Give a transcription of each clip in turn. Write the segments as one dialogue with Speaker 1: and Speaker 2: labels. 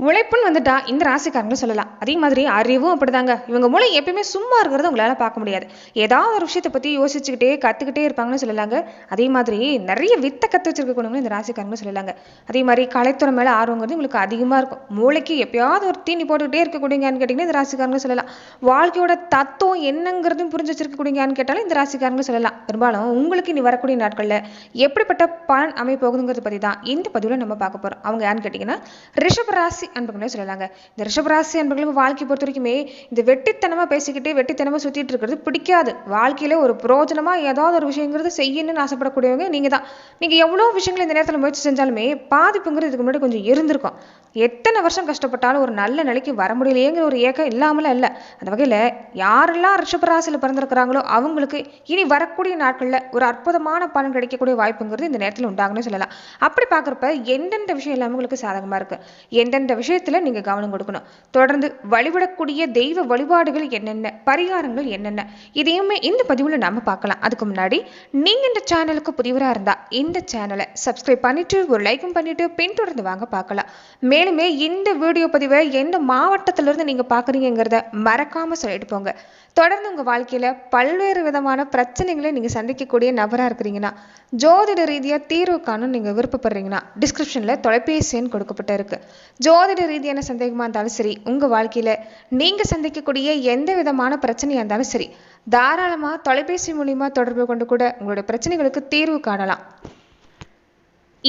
Speaker 1: உழைப்புன்னு வந்துட்டா இந்த ராசிக்காரங்களும் சொல்லலாம். அதே மாதிரி அறிவும் அப்படிதாங்க. இவங்க மூளை எப்பயுமே சும்மா இருக்கிறத உங்களால பார்க்க முடியாது. ஏதாவது ஒரு விஷயத்தை பத்தி யோசிச்சுக்கிட்டே கத்துக்கிட்டே இருப்பாங்கன்னு சொல்லலாங்க. அதே மாதிரி நிறைய வித்தை கத்து வச்சிருக்கவங்களும் இந்த ராசிக்காரங்களும் சொல்லலாங்க. அதே மாதிரி கலைத்துறை மேல ஆர்வங்கிறது உங்களுக்கு அதிகமா இருக்கும். மூளைக்கு எப்பயாவது ஒரு தீனி போட்டுக்கிட்டே இருக்கக்கூடியங்கன்னு கேட்டீங்கன்னா இந்த ராசிக்காரங்களும் சொல்லலாம். வாழ்க்கையோட தத்துவம் என்னங்கிறதும் புரிஞ்சு வச்சிருக்கக்கூடியங்கன்னு கேட்டாலும் இந்த ராசிக்காரங்களும் சொல்லலாம். பெரும்பாலும் உங்களுக்கு இனி வரக்கூடிய நாட்கள்ல எப்படிப்பட்ட பலன் அமைய போகுதுங்கிறத பத்தி தான் இந்த பதிவுல நம்ம பார்க்க போறோம். அவங்க யாருன்னு கேட்டீங்கன்னா ரிஷப ராசி அன்பர்களே சொல்லலாங்க. இந்த ரிஷபராசி அன்பர்களுக்கு வாழ்க்கை பொறுத்த வரைக்குமே இந்த வெட்டித்தனமா பேசிக்கிட்டே வெட்டித்தனமா சுத்திட்டு இருக்கிறது பிடிக்காது. வாழ்க்கையில ஒரு பிரயோஜனமா ஏதாவது ஒரு விஷயங்கிறது செய்யணும்னு ஆசைப்படக்கூடியவங்க நீங்க தான். நீங்க எவ்வளவு விஷயங்கள் இந்த நேரத்தில் முயற்சி செஞ்சாலுமே பாதிப்புங்கிறது இதுக்கு முன்னாடி கொஞ்சம் இருந்திருக்கும். எத்தனை வருஷம் கஷ்டப்பட்டாலும் ஒரு நல்ல நிலைக்கு வர முடியலையேங்கிற ஒரு ஏக்கம் இல்லாமல இல்லை. அந்த வகையில யாரெல்லாம் ரிஷபராசியில் பிறந்திருக்கிறாங்களோ அவங்களுக்கு இனி வரக்கூடிய நாட்கள்ல ஒரு அற்புதமான பலன் கிடைக்கக்கூடிய வாய்ப்புங்கிறது இந்த நேரத்தில் உண்டாகுன்னு சொல்லலாம். அப்படி பார்க்குறப்ப எந்தெந்த விஷயம் எல்லாமே உங்களுக்கு சாதகமா இருக்கு, எந்தெந்த விஷயத்துல நீங்க கவனம் கொடுக்கணும், தொடர்ந்து வழிபடக்கூடிய தெய்வ வழிபாடுகள் என்னென்ன, பரிகாரங்கள் என்னென்ன, இதையுமே இந்த பதிவுல நாம பார்க்கலாம். அதுக்கு முன்னாடி நீங்க இந்த சேனலுக்கு புதியவரா இருந்தா இந்த சேனலை சப்ஸ்கிரைப் பண்ணிட்டு ஒரு லைக்கும் பண்ணிட்டு பின்தொடர்ந்து வாங்க பார்க்கலாம். மேலுமே இந்த வீடியோ பதிவை எந்த மாவட்டத்திலிருந்து நீங்க பாக்குறீங்கிறத மறக்காம சொல்லிட்டு போங்க. தொடர்ந்து உங்க வாழ்க்கையில பல்வேறு விதமான பிரச்சனைகளை நீங்க சந்திக்கக்கூடிய நபரா இருக்கிறீங்கன்னா, ஜோதிட ரீதியா தீர்வு காணும் நீங்க விருப்பப்படுறீங்கன்னா டிஸ்கிரிப்ஷன்ல தொலைபேசி எண் கொடுக்கப்பட்டு இருக்கு. ஜோதிட ரீதியான சந்தேகமா இருந்தாலும் சரி, உங்க வாழ்க்கையில நீங்க சந்திக்கக்கூடிய எந்த விதமான பிரச்சனையா இருந்தாலும் சரி, தாராளமா தொலைபேசி மூலியமா தொடர்பு கொண்டு கூட உங்களுடைய பிரச்சனைகளுக்கு தீர்வு காணலாம்.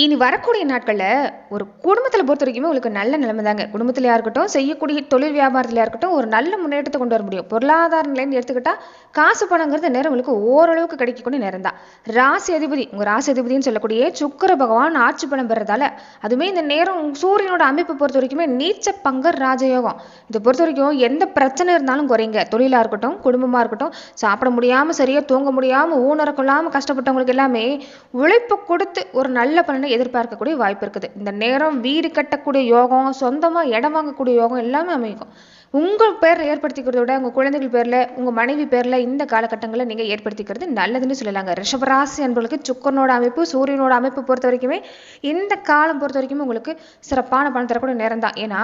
Speaker 1: இனி வரக்கூடிய நாட்கள்ல ஒரு குடும்பத்தில் பொறுத்த வரைக்குமே உங்களுக்கு நல்ல நிலைமை தாங்க. குடும்பத்திலையா இருக்கட்டும், செய்யக்கூடிய தொழில் வியாபாரத்திலையா இருக்கட்டும், ஒரு நல்ல முன்னேற்றத்தை கொண்டு வர முடியும். பொருளாதார நிலைன்னு எடுத்துக்கிட்டா காசு பணங்கிறது நேரம் உங்களுக்கு ஓரளவுக்கு கிடைக்கக்கூடிய நேரம் தான். ராசி அதிபதி, உங்க ராசி அதிபதினு சொல்லக்கூடிய சுக்கிர பகவான் ஆட்சி பலம் பெறதால, அதுமே இந்த நேரம் சூரியனோட அமைப்பு பொறுத்த வரைக்குமே நீச்ச பங்கர் ராஜயோகம். இதை பொறுத்த வரைக்கும் எந்த பிரச்சனை இருந்தாலும் குறைங்க. தொழிலா இருக்கட்டும், குடும்பமா இருக்கட்டும், சாப்பிட முடியாம சரியா தூங்க முடியாம ஊனரக்கொள்ளாம கஷ்டப்பட்டவங்களுக்கு எல்லாமே உழைப்பு கொடுத்து ஒரு நல்ல பலனை எதிர்பார்க்கக்கூடிய வாய்ப்பு இருக்குது. இந்த நேரம் வீடு கட்டக்கூடிய யோகம், சொந்தமா இடம் வாங்கக்கூடிய யோகம் எல்லாமே அமைக்கும். உங்க பேர்ல ஏற்படுத்திக்கிறத விட உங்க குழந்தைகள் பேர்ல, உங்க மனைவி பேர்ல இந்த காலகட்டங்களில் நீங்க ஏற்படுத்திக்கிறது நல்லதுன்னு சொல்லலாங்க. ரிஷபராசி என்பவர்களுக்கு சுக்கரனோட அமைப்பு, சூரியனோட அமைப்பு பொறுத்த வரைக்குமே இந்த காலம் பொறுத்த வரைக்குமே உங்களுக்கு சிறப்பான பலன் தரக்கூடிய நேரம் தான். ஏன்னா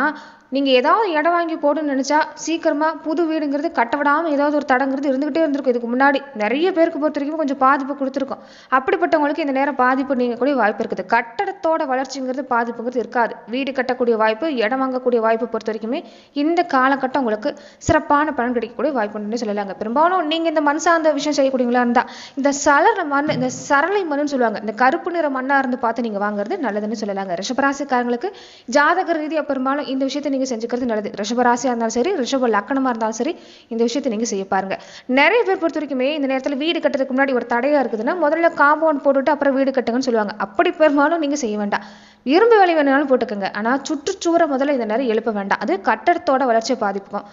Speaker 1: நீங்க ஏதாவது இடம் வாங்கி போடுன்னு நினைச்சா சீக்கிரமா புது வீடுங்கிறது கட்ட விடாம ஏதாவது ஒரு தடங்கிறது இருந்துகிட்டே இருந்திருக்கும். இதுக்கு முன்னாடி நிறைய பேருக்கு பொறுத்த வரைக்கும் கொஞ்சம் பாதிப்பு கொடுத்துருக்கும். அப்படிப்பட்டவங்களுக்கு இந்த நேரம் பாதிப்பு நீங்க கூட வாய்ப்பு இருக்குது. கட்டடத்தோட வளர்ச்சிங்கிறது பாதிப்புங்கிறது இருக்காது. வீடு கட்டக்கூடிய வாய்ப்பு, இடம் வாங்கக்கூடிய வாய்ப்பு பொறுத்த வரைக்குமே இந்த காலகட்டம் உங்களுக்கு சிறப்பான பலன் கிடைக்கக்கூடிய வாய்ப்புன்னு சொல்லலாங்க. பெரும்பாலும் நீங்க இந்த மண் சார்ந்த விஷயம் செய்யக்கூடியவங்களா இருந்தா இந்த சலர மண், இந்த சரளை மண்ணுன்னு சொல்லுவாங்க, இந்த கருப்பு நிற மண்ணா இருந்து பார்த்து நீங்க வாங்குறது நல்லதுன்னு சொல்லலாங்க. ரிஷபராசிக்காரங்களுக்கு ஜாதக ரீதியா பெரும்பாலும் இந்த விஷயத்தை நீங்க செஞ்சுக்கிறது நல்லது. ரிஷபராசியா இருந்தாலும் சரி, ரிஷப லக்கணமா இருந்தாலும் சரி, இந்த விஷயத்தை நீங்க செய்ய பாருங்க. நிறைய பேர் பொறுத்த வரைக்குமே இந்த நேரத்தில் வீடு கட்டுறதுக்கு முன்னாடி ஒரு தடையா இருக்குதுன்னா முதல்ல காம்பவுண்ட் போட்டுட்டு அப்புறம் வீடு கட்டுங்கன்னு சொல்லுவாங்க. அப்படி பெரும்பாலும் நீங்க செய்ய வேண்டாம். இரும்பு வேலை வேணாலும் போட்டுக்கோங்க. ஆனா சுற்றுச்சுவரை முதல்ல இந்த நேரம் எழுப்ப வேண்டாம். அது கட்டடத்தோட வளர்ச்சியை பாதிப்புக்கும்.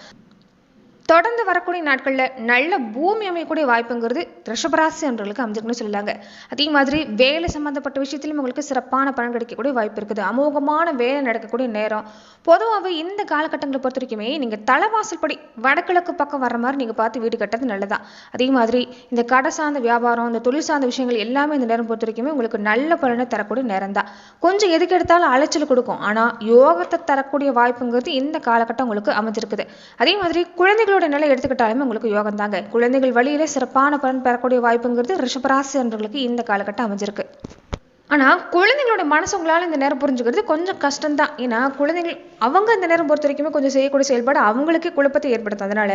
Speaker 1: தொடர்ந்து வரக்கூடிய நாட்கள்ல நல்ல பூமி அமையக்கூடிய வாய்ப்புங்கிறது ரிஷபராசி அன்பர்களுக்கு அமைஞ்சிருக்குன்னு சொல்லலாங்க. அதே மாதிரி வேலை சம்பந்தப்பட்ட விஷயத்திலும் உங்களுக்கு சிறப்பான பலன் கிடைக்கக்கூடிய வாய்ப்பு இருக்குது. அமோகமான வேலை நடக்கக்கூடிய நேரம். பொதுவாகவே இந்த காலகட்டங்களை பொறுத்த வரைக்குமே நீங்க தலைவாசல் படி வடகிழக்கு பக்கம் வர்ற மாதிரி நீங்க பார்த்து வீடு கட்டுறது நல்லதான். அதே மாதிரி இந்த கடை சார்ந்த வியாபாரம், இந்த தொழில் சார்ந்த விஷயங்கள் எல்லாமே இந்த நேரம் பொறுத்த வரைக்குமே உங்களுக்கு நல்ல பலனை தரக்கூடிய நேரம் தான். கொஞ்சம் எதுக்கு எடுத்தாலும் அலைச்சல் கொடுக்கும். ஆனா யோகத்தை தரக்கூடிய வாய்ப்புங்கிறது இந்த காலகட்டம் உங்களுக்கு அமைஞ்சிருக்குது. அதே மாதிரி குழந்தைகளோட நிலை எடுத்துக்கிட்டாலுமே உங்களுக்கு யோகம் தாங்க. குழந்தைகள் வழியிலே சிறப்பான பலன் பெறக்கூடிய வாய்ப்புங்கிறது ரிஷபராசி அன்பர்களுக்கு இந்த காலகட்டம் அமைஞ்சிருக்கு. ஆனால் குழந்தைங்களோட மனசு உங்களால் இந்த நேரம் புரிஞ்சுக்கிறது கொஞ்சம் கஷ்டம்தான். ஏன்னா குழந்தைகள் அவங்க இந்த நேரம் பொறுத்த வரைக்குமே கொஞ்சம் செய்யக்கூடிய செயல்பாடு அவங்களுக்கே குழப்பத்தை ஏற்படுத்தும். அதனால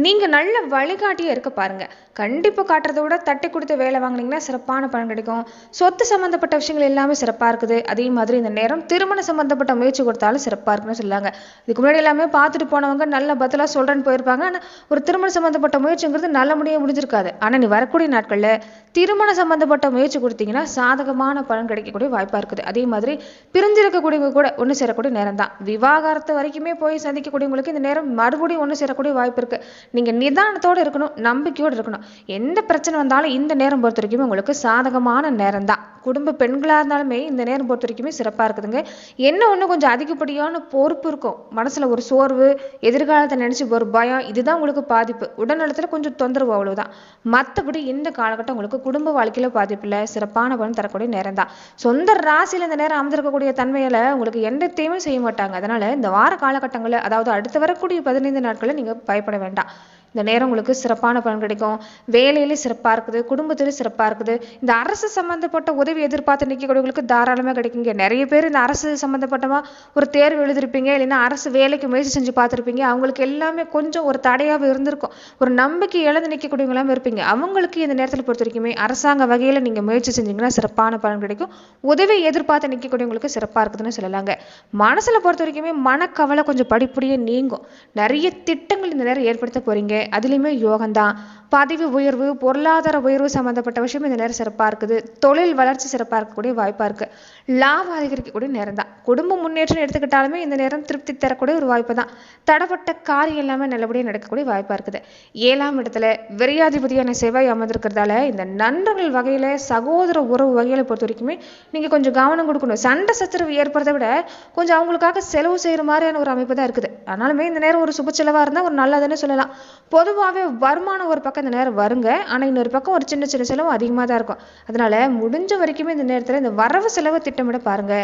Speaker 1: நீங்கள் நல்ல வழிகாட்டியாக இருக்க பாருங்கள். கண்டிப்பாக காட்டுறதை விட தட்டி கொடுத்த வேலை வாங்கினீங்கன்னா சிறப்பான பலன் கிடைக்கும். சொத்து சம்மந்தப்பட்ட விஷயங்கள் எல்லாமே சிறப்பாக இருக்குது. அதே மாதிரி இந்த நேரம் திருமண சம்மந்தப்பட்ட முயற்சி கொடுத்தாலும் சிறப்பாக இருக்குன்னு சொல்லாங்க. இதுக்கு முன்னாடி எல்லாமே பார்த்துட்டு போனவங்க நல்ல பதிலாக சொல்கிறேன்னு போயிருப்பாங்க. ஆனால் ஒரு திருமண சம்மந்தப்பட்ட முயற்சிங்கிறது நல்ல முடிய முடிஞ்சிருக்காது. ஆனால் நீ வரக்கூடிய நாட்களில் திருமண சம்மந்தப்பட்ட முயற்சி கொடுத்தீங்கன்னா சாதகமான பலன் கிடைக்கக்கூடிய வாய்ப்பா இருக்குது. அதே மாதிரி பிரிஞ்சிருக்கக்கூடியவங்க கூட ஒன்று சேரக்கூடிய நேரம் தான். விவாகரத்து வரைக்குமே போய் சந்திக்கக்கூடியவங்களுக்கு இந்த நேரம் மறுபடியும் ஒன்று சேரக்கூடிய வாய்ப்பு இருக்கு. நீங்க நிதானத்தோடு இருக்கணும், நம்பிக்கையோடு இருக்கணும். எந்த பிரச்சனை வந்தாலும் இந்த நேரம் பொறுத்த வரைக்கும் உங்களுக்கு சாதகமான நேரம் தான். குடும்ப பெண்களாக இருந்தாலுமே இந்த நேரம் பொறுத்த வரைக்குமே சிறப்பாக இருக்குதுங்க. என்ன ஒன்று கொஞ்சம் அதிகப்படியான பொறுப்பு இருக்கும், மனசில் ஒரு சோர்வு, எதிர்காலத்தை நினச்சி ஒரு பயம், இதுதான் உங்களுக்கு பாதிப்பு. உடல்நலத்தில் கொஞ்சம் தொந்தரவு, அவ்வளவுதான். மற்றபடி இந்த காலகட்டம் உங்களுக்கு குடும்ப வாழ்க்கையில் பாதிப்பு இல்லை, சிறப்பான பலன் தரக்கூடிய நேரம் தான். சொந்த ராசியில் இந்த நேரம் அமைந்திருக்கக்கூடிய தன்மையில உங்களுக்கு எந்த தேவையும் செய்ய மாட்டாங்க. அதனால இந்த வார காலகட்டங்களில், அதாவது அடுத்து வரக்கூடிய 15 நாட்களில் நீங்கள் பயப்பட வேண்டாம். இந்த நேரம் உங்களுக்கு சிறப்பான பலன் கிடைக்கும். வேலையிலே சிறப்பாக இருக்குது, குடும்பத்திலே சிறப்பாக இருக்குது. இந்த அரசு சம்மந்தப்பட்ட உதவி எதிர்பார்த்து நிற்கக்கூடியவங்களுக்கு தாராளமாக கிடைக்குங்க. நிறைய பேர் இந்த அரசு சம்மந்தப்பட்டமா ஒரு தேர்வு எழுதிருப்பீங்க, இல்லைன்னா அரசு வேலைக்கு முயற்சி செஞ்சு பார்த்துருப்பீங்க. அவங்களுக்கு எல்லாமே கொஞ்சம் ஒரு தடையாக இருந்திருக்கும். ஒரு நம்பிக்கை இழந்து நிற்கக்கூடியவங்களாம் இருப்பீங்க. அவங்களுக்கு இந்த நேரத்தில் பொறுத்த வரைக்குமே அரசாங்க வகையில் நீங்கள் முயற்சி செஞ்சீங்கன்னா சிறப்பான பலன் கிடைக்கும். உதவி எதிர்பார்த்து நிற்கக்கூடியவங்களுக்கு சிறப்பாக இருக்குதுன்னு சொல்லலாங்க. மனசில் பொறுத்த வரைக்குமே மனக்கவலை கொஞ்சம் படிப்படியே நீங்கும். நிறைய திட்டங்கள் இந்த நேரம் ஏற்படுத்த போறீங்க. அதுலேயுமே யோகம்தான். பதவி உயர்வு, பொருளாதார உயர்வு சம்மந்தப்பட்ட விஷயம் இந்த நேரம் சிறப்பாக இருக்குது. தொழில் வளர்ச்சி சிறப்பாக இருக்கக்கூடிய வாய்ப்பாக இருக்குது. லாபம் அதிகரிக்கக்கூடிய நேரம் தான். குடும்ப முன்னேற்றம் எடுத்துக்கிட்டாலுமே இந்த நேரம் திருப்தி தரக்கூடிய ஒரு வாய்ப்பு தான். தடப்பட்ட காரியம் எல்லாமே நல்லபடியாக நடக்கக்கூடிய வாய்ப்பாக இருக்குது. 7ஆம் இடத்துல விரையாதிபதியான செவ்வாய் அமர்ந்திருக்கிறதால இந்த நண்பர்கள் வகையில், சகோதர உறவு வகையில் பொறுத்த வரைக்குமே நீங்கள் கொஞ்சம் கவனம் கொடுக்கணும். சண்டை சச்சரவு ஏற்படுறதை விட கொஞ்சம் அவங்களுக்காக செலவு செய்கிற மாதிரியான ஒரு அமைப்பு தான் இருக்குது. ஆனாலுமே இந்த நேரம் ஒரு சுப செலவாக இருந்தால் ஒரு நல்லதுன்னு சொல்லலாம். பொதுவாகவே வருமானம் ஒரு பக்கம் இந்த நேரம் வருங்க, ஆனால் இன்னொரு பக்கம் ஒரு சின்ன சின்ன செலவு அதிகமாக தான் இருக்கும். அதனால முடிஞ்ச வரைக்குமே இந்த நேரத்தில் இந்த வரவு செலவு திட்டமிட பாருங்க.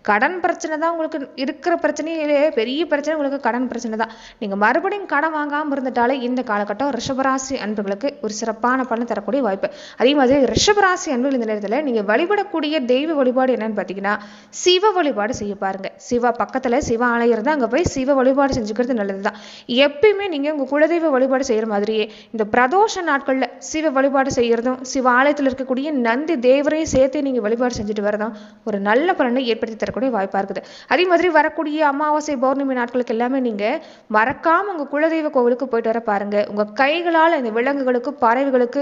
Speaker 1: கடன் பிரச்சனை தான் உங்களுக்கு இருக்கிற பிரச்சனையிலே பெரிய பிரச்சனை, உங்களுக்கு கடன் பிரச்சனை தான். நீங்கள் மறுபடியும் கடன் வாங்காமல் இருந்துட்டாலே இந்த காலகட்டம் ரிஷபராசி அன்புகளுக்கு ஒரு சிறப்பான பலன் தரக்கூடிய வாய்ப்பு. அதே மாதிரி ரிஷபராசி அன்புகள் இந்த நேரத்தில் நீங்கள் வழிபடக்கூடிய தெய்வ வழிபாடு என்னன்னு பார்த்தீங்கன்னா சிவ வழிபாடு செய்ய பாருங்க. சிவா பக்கத்தில் சிவ ஆலயம் இருந்தால் அங்கே போய் சிவ வழிபாடு செஞ்சுக்கிறது நல்லது தான். எப்பயுமே நீங்கள் உங்கள் குலதெய்வ வழிபாடு செய்கிற மாதிரியே இந்த பிரதோஷ நாட்களில் சிவ வழிபாடு செய்கிறதும், சிவ ஆலயத்தில் இருக்கக்கூடிய நந்தி தேவரையும் சேர்த்து நீங்கள் வழிபாடு செஞ்சுட்டு வரதும் ஒரு நல்ல பலனை ஏற்படுத்தி தரக்கூடிய வாய்ப்பாக இருக்குது. அதே மாதிரி வரக்கூடிய அமாவாசை, பௌர்ணமி நாட்களுக்கு எல்லாமே நீங்கள் மறக்காமல் உங்கள் குலதெய்வ கோவிலுக்கு போயிட்டு வர பாருங்க. உங்கள் கைகளால் இந்த விலங்குகளுக்கு, பறவைகளுக்கு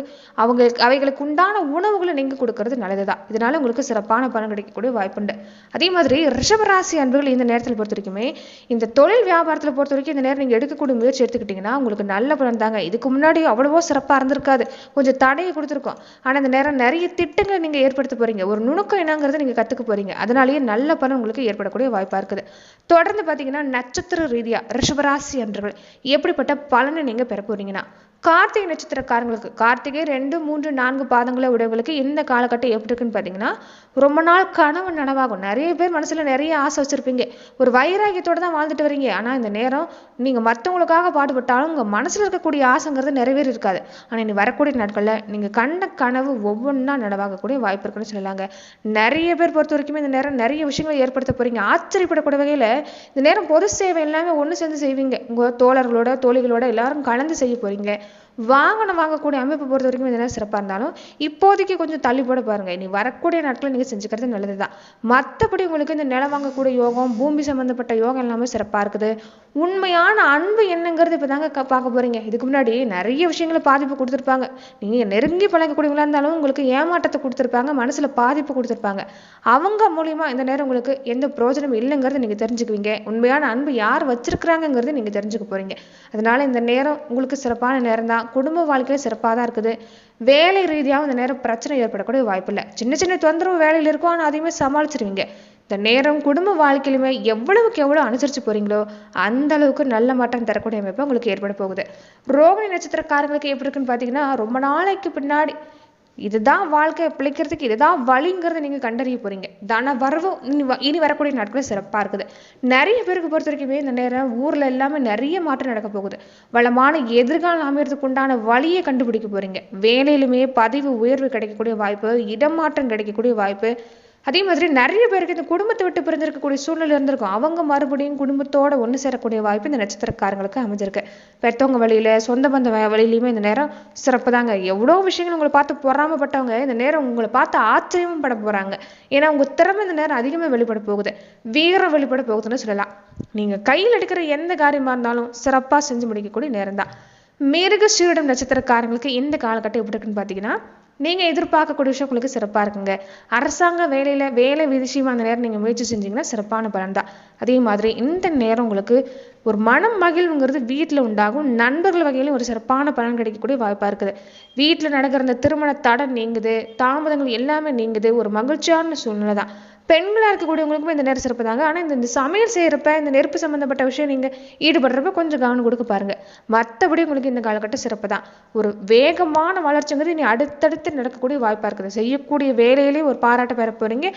Speaker 1: அவைகளுக்கு உண்டான உணவுகளை நீங்கள் கொடுக்கறது நல்லது தான். இதனால உங்களுக்கு சிறப்பான பலன் கிடைக்கக்கூடிய வாய்ப்புண்டு. அதே மாதிரி ரிஷபராசி அன்புகள் இந்த நேரத்தில் பொறுத்த வரைக்குமே இந்த தொழில் வியாபாரத்தில் பொறுத்த வரைக்கும் இந்த நேரம் நீங்கள் எடுக்கக்கூடிய முயற்சி எடுத்துக்கிட்டிங்கன்னா உங்களுக்கு நல்ல பலன் தாங்க. இதுக்கு முன்னாடி அவ்வளவோ சிறப்பாக இருந்திருக்காது, கொஞ்சம் தடையை கொடுத்துருக்கோம். ஆனால் இந்த நேரம் நிறைய திட்டங்களை நீங்கள் ஏற்படுத்த போறீங்க. ஒரு நுணுக்கம் என்னங்கிறத நீங்கள் கற்றுக்க போறீங்க. அதனாலேயே நல்ல பலன் உங்களுக்கு ஏற்படக்கூடிய வாய்ப்பாக இருக்குது. தொடர்ந்து பார்த்தீங்கன்னா நட்சத்திர ரீதியாக ரிஷபராசி அன்பர்கள் எப்படிப்பட்ட பலனை நீங்கள் பெற போறீங்கன்னா, கார்த்திகை நட்சத்திரக்காரங்களுக்கு கார்த்திகை 2, 3, 4 பாதங்களை உடையவங்களுக்கு இந்த காலகட்டம் எப்படி இருக்குன்னு பார்த்தீங்கன்னா ரொம்ப நாள் கனவு நனவாகும். நிறைய பேர் மனசில் நிறைய ஆசை வச்சுருப்பீங்க, ஒரு வைராகியத்தோடு தான் வாழ்ந்துட்டு வரீங்க. ஆனால் இந்த நேரம் நீங்கள் மற்றவங்களுக்காக பாடுபட்டாலும் உங்கள் மனசில் இருக்கக்கூடிய ஆசைங்கிறது நிறைவேறி இருக்காது. ஆனால் இனி வரக்கூடிய நாட்களில் நீங்கள் கண்ட கனவு ஒவ்வொன்றா நனவாகக்கூடிய வாய்ப்பு இருக்குன்னு சொல்லலாங்க. நிறைய பேர் பொறுத்த வரைக்குமே இந்த நேரம் நிறைய விஷயங்களை ஏற்படுத்த போகிறீங்க. ஆச்சரியப்படக்கூடிய வகையில் இந்த நேரம் பொது சேவை எல்லாமே ஒன்று சேர்ந்து செய்வீங்க. உங்கள் தோழர்களோட, தோழிகளோட எல்லாரும் கலந்து செய்ய போகிறீங்க. வாகனம் வாங்கக்கூடிய அமைப்பு பொறுத்த வரைக்கும் இதெல்லாம் சிறப்பாக இருந்தாலும் இப்போதைக்கு கொஞ்சம் தள்ளி போட பாருங்க. இனி வரக்கூடிய நாட்களில் நீங்கள் செஞ்சுக்கிறது நல்லது தான். மற்றபடி உங்களுக்கு இந்த நிலம் வாங்கக்கூடிய யோகம், பூமி சம்மந்தப்பட்ட யோகம் எல்லாமே சிறப்பாக இருக்குது. உண்மையான அன்பு என்னங்கிறது இப்போ தாங்க பார்க்க போறீங்க. இதுக்கு முன்னாடி நிறைய விஷயங்களை பாதிப்பு கொடுத்துருப்பாங்க. நீங்கள் நெருங்கி பழகக்கூடியவங்களா இருந்தாலும் உங்களுக்கு ஏமாற்றத்தை கொடுத்துருப்பாங்க, மனசில் பாதிப்பு கொடுத்துருப்பாங்க. அவங்க மூலியமா இந்த நேரம் உங்களுக்கு எந்த பிரயோஜனம் இல்லைங்கிறது நீங்கள் தெரிஞ்சுக்குவீங்க. உண்மையான அன்பு யார் வச்சிருக்கிறாங்கிறது நீங்கள் தெரிஞ்சுக்க போறீங்க. அதனால இந்த நேரம் உங்களுக்கு சிறப்பான நேரம் தான். குடும்ப வாழ்க்கையில சிறப்பாக தான் இருக்குது. வேலை ரீதியாக இந்த நேரம் பிரச்சனை ஏற்படக்கூடிய வாய்ப்பு இல்லை. சின்ன சின்ன தொந்தரவு வேலையில் இருக்கும், ஆனால் அதையுமே சமாளிச்சிருவீங்க. இந்த நேரம் குடும்ப வாழ்க்கையிலுமே எவ்வளவுக்கு எவ்வளோ அனுசரித்து போறீங்களோ அந்த அளவுக்கு நல்ல மாற்றம் தரக்கூடிய அமைப்பு உங்களுக்கு ஏற்பட போகுது. ரோகிணி நட்சத்திரக்காரங்களுக்கு எப்படி இருக்குன்னு பார்த்தீங்கன்னா ரொம்ப நாளைக்கு பின்னாடி இதுதான் வாழ்க்கை, பிழைக்கிறதுக்கு இதுதான் வழிங்கிறத நீங்கள் கண்டறிய போறீங்க. தன வரவு இனி வரக்கூடிய நாட்கள் சிறப்பாக இருக்குது. நிறைய பேருக்கு பொறுத்த வரைக்குமே இந்த நேரம் ஊரில் எல்லாமே நிறைய மாற்றம் நடக்க போகுது. வளமான எதிர்காலம் அமையறதுக்கு உண்டான வழியை கண்டுபிடிக்க போறீங்க. வேலையிலுமே பதவி உயர்வு கிடைக்கக்கூடிய வாய்ப்பு, இடமாற்றம் கிடைக்கக்கூடிய வாய்ப்பு. அதே மாதிரி நிறைய பேருக்கு இந்த குடும்பத்தை விட்டு பிரிஞ்சிருக்கக்கூடிய சூழ்நிலை இருந்திருக்கும். அவங்க மறுபடியும் குடும்பத்தோட ஒன்று சேரக்கூடிய வாய்ப்பு இந்த நட்சத்திரக்காரங்களுக்கு அமைஞ்சிருக்கு. பெற்றவங்க வழியில, சொந்த பந்த வழியிலையுமே இந்த நேரம் சிறப்பு தாங்க. எவ்வளோ விஷயங்கள் உங்களை பார்த்து பொறாமப்பட்டவங்க இந்த நேரம் உங்களை பார்த்து ஆச்சரியமும் பட போறாங்க. ஏன்னா உங்க திறமை இந்த நேரம் அதிகமாக வெளிப்பட போகுது, வீரம் வெளிப்பட போகுதுன்னு சொல்லலாம். நீங்க கையில் எடுக்கிற எந்த காரியமா இருந்தாலும் சிறப்பா செஞ்சு முடிக்கக்கூடிய நேரம் தான். மிருகசீரிடம் நட்சத்திரக்காரங்களுக்கு இந்த காலகட்டம் எப்படி இருக்குன்னு பார்த்தீங்கன்னா நீங்கள் எதிர்பார்க்கக்கூடிய விஷயம் உங்களுக்கு சிறப்பாக இருக்குங்க. அரசாங்க வேலை விஷயமா அந்த நேரம் நீங்கள் முயற்சி செஞ்சீங்கன்னா சிறப்பான பலன் தான். அதே மாதிரி இந்த நேரம் உங்களுக்கு ஒரு மனம் மகிழ்வுங்கிறது வீட்டில் உண்டாகும். நண்பர்கள் வகையிலும் ஒரு சிறப்பான பலன் கிடைக்கக்கூடிய வாய்ப்பாக இருக்குது. வீட்டில் நடக்கிற இந்த திருமண தடை நீங்குது, தாமதங்கள் எல்லாமே நீங்குது. ஒரு மகிழ்ச்சியான சூழ்நிலை தான். பெண்களாக இருக்கக்கூடியவங்களுக்குமே இந்த நேரம் சிறப்பு தாங்க. ஆனால் இந்த சமையல் செய்கிறப்ப இந்த நெருப்பு சம்மந்தப்பட்ட விஷயம் நீங்கள் ஈடுபடுறப்ப கொஞ்சம் கவனம் கொடுக்க பாருங்க. மற்றபடி உங்களுக்கு இந்த காலகட்டம் சிறப்பு தான். ஒரு வேகமான வளர்ச்சிங்கிறது இனி அடுத்தடுத்து நடக்கக்கூடிய வாய்ப்பாக இருக்குது. செய்யக்கூடிய வேலையிலேயே ஒரு பாராட்ட பெற போறீங்க.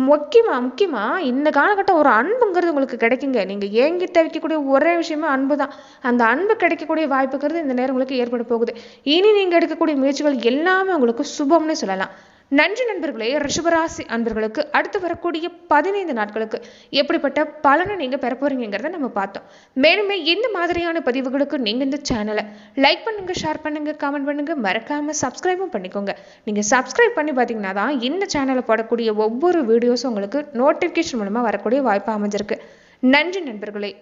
Speaker 1: முக்கியமா இந்த காலகட்டம் ஒரு அன்புங்கிறது உங்களுக்கு கிடைக்குங்க. நீங்க ஏங்கிட்ட வைக்கக்கூடிய ஒரே விஷயமே அன்பு தான். அந்த அன்பு கிடைக்கக்கூடிய வாய்ப்புங்கிறது இந்த நேரம் உங்களுக்கு ஏற்பட போகுது. இனி நீங்க எடுக்கக்கூடிய முயற்சிகள் எல்லாமே உங்களுக்கு சுபம்னு சொல்லலாம். நன்றி நண்பர்களே. ரிஷபராசி அன்பர்களுக்கு அடுத்து வரக்கூடிய 15 நாட்களுக்கு எப்படிப்பட்ட பலனை நீங்க பெற போறீங்கிறத நம்ம பார்த்தோம். மேலுமே இந்த மாதிரியான பதிவுகளுக்கு நீங்க இந்த சேனலை லைக் பண்ணுங்க, ஷேர் பண்ணுங்க, கமெண்ட் பண்ணுங்க, மறக்காம சப்ஸ்கிரைபும் பண்ணிக்கோங்க. நீங்க சப்ஸ்கிரைப் பண்ணி பார்த்தீங்கன்னா தான் இந்த சேனலை போடக்கூடிய ஒவ்வொரு வீடியோஸும் உங்களுக்கு நோட்டிஃபிகேஷன் மூலமா வரக்கூடிய வாய்ப்பு அமைஞ்சிருக்கு. நன்றி நண்பர்களே.